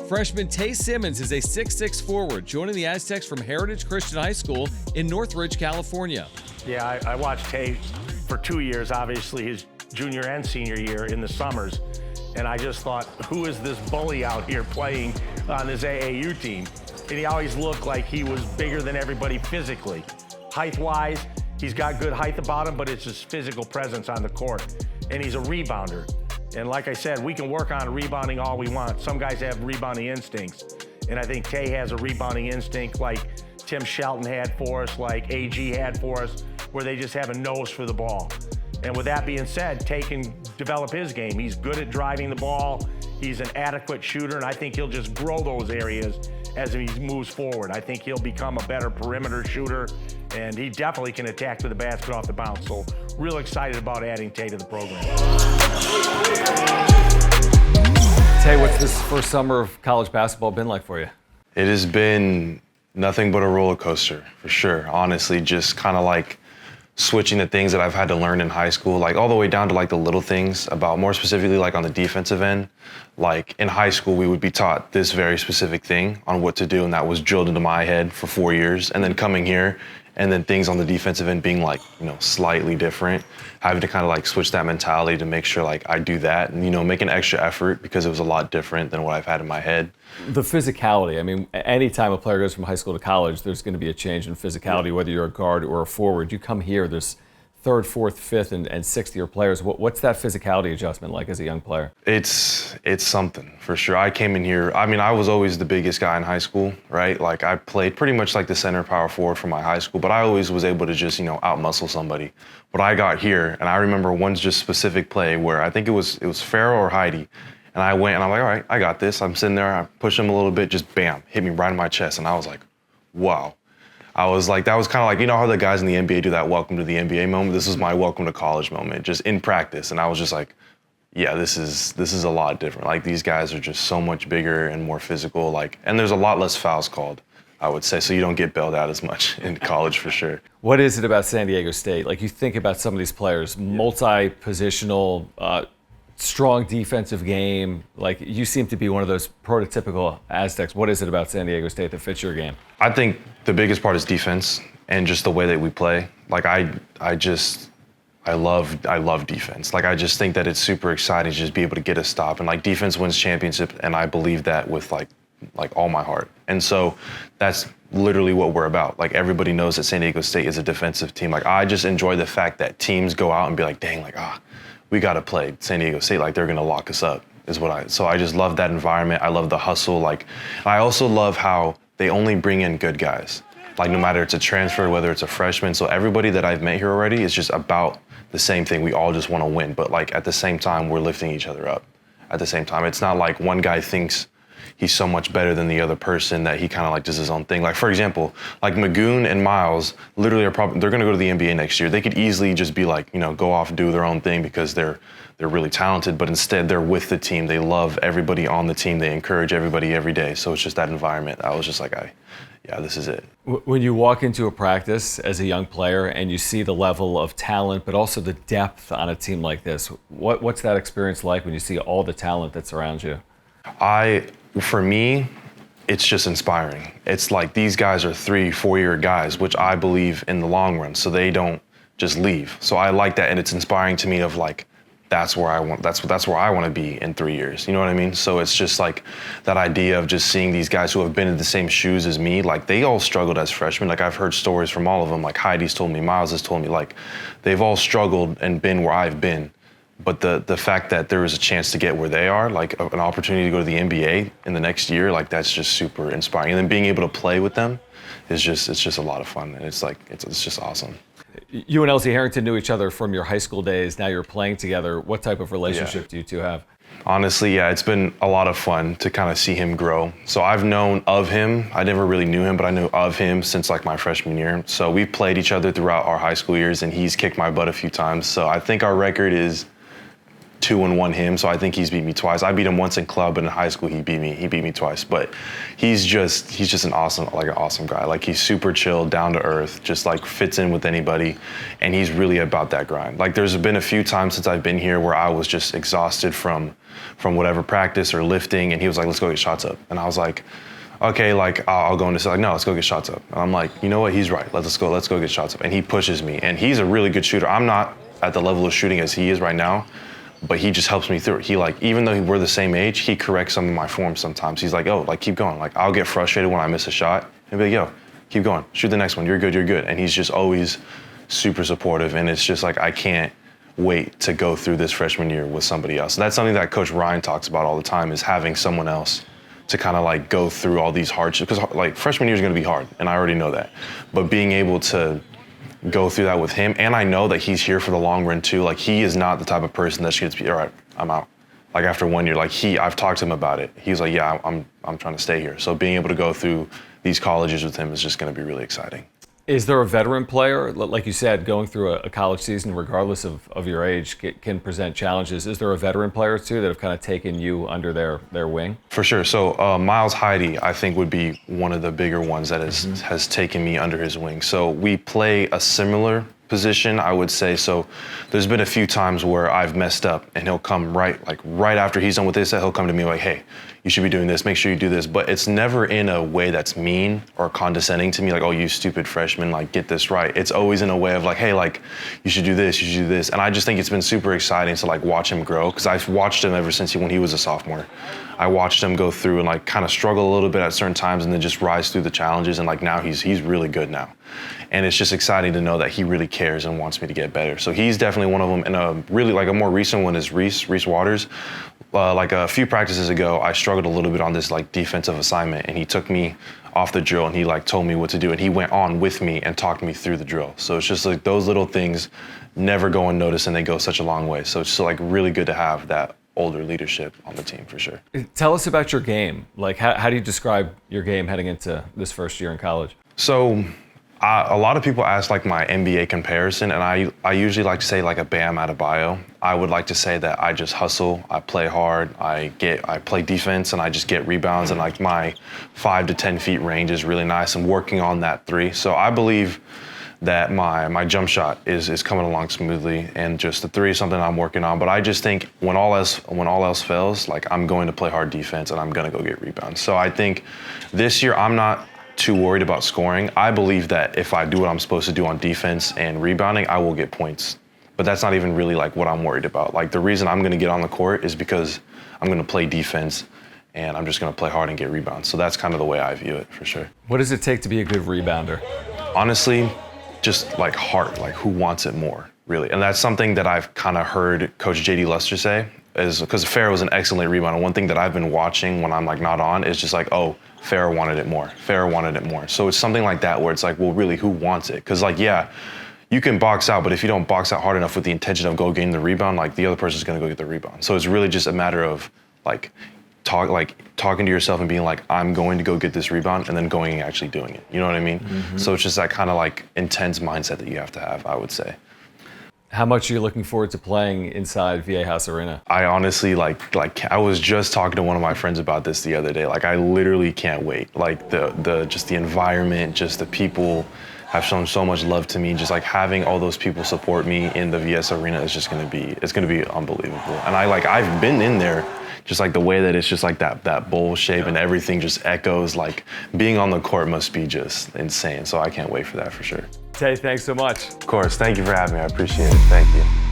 Freshman Tay Simmons is a 6'6" forward, joining the Aztecs from Heritage Christian High School in Northridge, California. Yeah, I watched Tay for 2 years, obviously his junior and senior year in the summers, and I just thought, who is this bully out here playing on this AAU team? And he always looked like he was bigger than everybody physically. Height-wise, he's got good height about him, but it's his physical presence on the court. And he's a rebounder. And like I said, we can work on rebounding all we want. Some guys have rebounding instincts. And I think Tay has a rebounding instinct like Tim Shelton had for us, like AG had for us, where they just have a nose for the ball. And with that being said, Tay can develop his game. He's good at driving the ball. He's an adequate shooter, and I think he'll just grow those areas as he moves forward. I think he'll become a better perimeter shooter, and he definitely can attack to the basket off the bounce. So real excited about adding Tay to the program. Tay, what's this first summer of college basketball been like for you? It has been nothing but a roller coaster, for sure. Honestly, just kind of like switching the things that I've had to learn in high school, like all the way down to like the little things about, more specifically like on the defensive end. Like in high school, we would be taught this very specific thing on what to do, and that was drilled into my head for 4 years. And then coming here, and then things on the defensive end being like, slightly different, having to kind of like switch that mentality to make sure like I do that and, make an extra effort because it was a lot different than what I've had in my head. The physicality, I mean, anytime a player goes from high school to college, there's going to be a change in physicality, whether you're a guard or a forward. You come here, there's third, fourth, fifth, and sixth year players. What's that physicality adjustment like as a young player? It's something, for sure. I came in here, I was always the biggest guy in high school, right? Like I played pretty much like the center power forward for my high school, but I always was able to just, out-muscle somebody. But I got here, and I remember one just specific play where I think it was Farrell or Heidi, and I went and I'm like, all right, I got this. I'm sitting there, I push him a little bit, just bam, hit me right in my chest. And I was like, wow. I was like, that was kind of like, how the guys in the NBA do that welcome to the NBA moment? This is my welcome to college moment, just in practice. And I was just like, yeah, this is a lot different. Like these guys are just so much bigger and more physical, and there's a lot less fouls called, I would say, so you don't get bailed out as much in college for sure. What is it about San Diego State? Like you think about some of these players, multi-positional, strong defensive game. Like you seem to be one of those prototypical Aztecs. What is it about San Diego State that fits your game? I think the biggest part is defense and just the way that we play. Like I love defense. Like I just think that it's super exciting to just be able to get a stop, and like defense wins championship, and I believe that with like all my heart. And so that's literally what we're about. Like everybody knows that San Diego State is a defensive team. Like I just enjoy the fact that teams go out and be like, dang, we got to play San Diego State, like they're going to lock us up, so I just love that environment. I love the hustle. I also love how they only bring in good guys. Like no matter it's a transfer, whether it's a freshman. So everybody that I've met here already is just about the same thing. We all just want to win, but like at the same time, we're lifting each other up at the same time. It's not like one guy thinks he's so much better than the other person that he kind of like does his own thing. Like for example, like Magoon and Miles literally they're going to go to the NBA next year. They could easily just be like, go off and do their own thing because they're really talented, but instead they're with the team. They love everybody on the team. They encourage everybody every day. So it's just that environment. I was just like, yeah, this is it. When you walk into a practice as a young player and you see the level of talent, but also the depth on a team like this, what's that experience like when you see all the talent that surrounds you? For me, it's just inspiring. It's like these guys are 3-4 year guys, which I believe in the long run, so they don't just leave. So I like that, and it's inspiring to me of like, that's where I want to be in 3 years. You know what I mean? So it's just like that idea of just seeing these guys who have been in the same shoes as me. Like they all struggled as freshmen. Like I've heard stories from all of them. Like Heidi's told me, Miles has told me, like they've all struggled and been where I've been. But the fact that there is a chance to get where they are, like an opportunity to go to the NBA in the next year, like that's just super inspiring. And then being able to play with them it's just a lot of fun. And it's just awesome. You and Elsie Harrington knew each other from your high school days. Now you're playing together. What type of relationship do you two have? Honestly, yeah, it's been a lot of fun to kind of see him grow. So I've known of him. I never really knew him, but I knew of him since like my freshman year. So we've played each other throughout our high school years, and he's kicked my butt a few times. So I think our record is 2-1 him, so I think he's beat me twice. I beat him once in club, but in high school he beat me twice. But he's just an awesome guy. Like, he's super chill, down to earth, just like fits in with anybody, and he's really about that grind. Like, there's been a few times since I've been here where I was just exhausted from whatever practice or lifting, and he was like, let's go get shots up. And I was like, okay, like, I'll go into, like, no, let's go get shots up. And I'm like, you know what, he's right, let's go get shots up. And he pushes me, and he's a really good shooter. I'm not at the level of shooting as he is right now, but he just helps me through it. He, like, even though we're the same age, he corrects some of my form sometimes. He's like, oh, like, keep going. Like, I'll get frustrated when I miss a shot, and be like, yo, keep going, shoot the next one, you're good. And he's just always super supportive, and it's just like, I can't wait to go through this freshman year with somebody else. And that's something that Coach Ryan talks about all the time, is having someone else to kind of like go through all these hardships, because like freshman year is going to be hard, and I already know that. But being able to go through that with him, and I know that he's here for the long run too. Like, he is not the type of person that should be, all right, I'm out. Like, after 1 year, like, I've talked to him about it. He's like, yeah, I'm trying to stay here. So being able to go through these colleges with him is just going to be really exciting. Is there a veteran player, like you said, going through a college season, regardless of your age, can present challenges? Is there a veteran player too that have kind of taken you under their wing? For sure. So Miles Heide, I think, would be one of the bigger ones that has taken me under his wing. So we play a similar position, I would say. So there's been a few times where I've messed up, and he'll come right after he's done with this, he'll come to me like, hey, you should be doing this, make sure you do this. But it's never in a way that's mean or condescending to me, like, oh, you stupid freshman, like, get this right. It's always in a way of like, hey, like, you should do this, you should do this. And I just think it's been super exciting to like watch him grow, because I've watched him ever since when he was a sophomore. I watched him go through and like kind of struggle a little bit at certain times, and then just rise through the challenges, and like now he's really good now. And it's just exciting to know that he really cares and wants me to get better. So he's definitely one of them. And a more recent one is Reese Waters. Like a few practices ago, I struggled a little bit on this like defensive assignment, and he took me off the drill, and he like told me what to do, and he went on with me and talked me through the drill. So it's just like those little things never go unnoticed, and they go such a long way. So it's just like really good to have that older leadership on the team, for sure. Tell us about your game. Like, how do you describe your game heading into this first year in college? So a lot of people ask like my NBA comparison, and I usually like to say like a Bam Adebayo. I would like to say that I just hustle, I play hard, I play defense, and I just get rebounds, and like my 5 to 10 feet range is really nice. I'm working on that three. So I believe that my jump shot is coming along smoothly, and just the three is something I'm working on. But I just think when all else fails, like, I'm going to play hard defense, and I'm gonna go get rebounds. So I think this year I'm not too worried about scoring. I believe that if I do what I'm supposed to do on defense and rebounding, I will get points. But that's not even really like what I'm worried about. Like, the reason I'm gonna get on the court is because I'm gonna play defense, and I'm just gonna play hard and get rebounds. So that's kind of the way I view it, for sure. What does it take to be a good rebounder? Honestly, just like heart, like who wants it more, really. And that's something that I've kind of heard Coach J.D. Luster say, is because Farrah was an excellent rebounder. One thing that I've been watching when I'm like not on is just like, oh, Farrah wanted it more. Farrah wanted it more. So it's something like that where it's like, well, really, who wants it? Because like, yeah, you can box out, but if you don't box out hard enough with the intention of go getting the rebound, like the other person's gonna go get the rebound. So it's really just a matter of like talking to yourself and being like, I'm going to go get this rebound, and then going and actually doing it. You know what I mean? Mm-hmm. So it's just that kind of like intense mindset that you have to have, I would say. How much are you looking forward to playing inside Viejas Arena? I honestly like I was just talking to one of my friends about this the other day. Like, I literally can't wait. Like just the environment, just the people have shown so much love to me. Just like having all those people support me in the VS Arena is just gonna be unbelievable. And I've been in there, just like the way that it's just like that bowl shape, and everything just echoes. Like, being on the court must be just insane. So I can't wait for that, for sure. Tay, thanks so much. Of course, thank you for having me. I appreciate it. Thank you.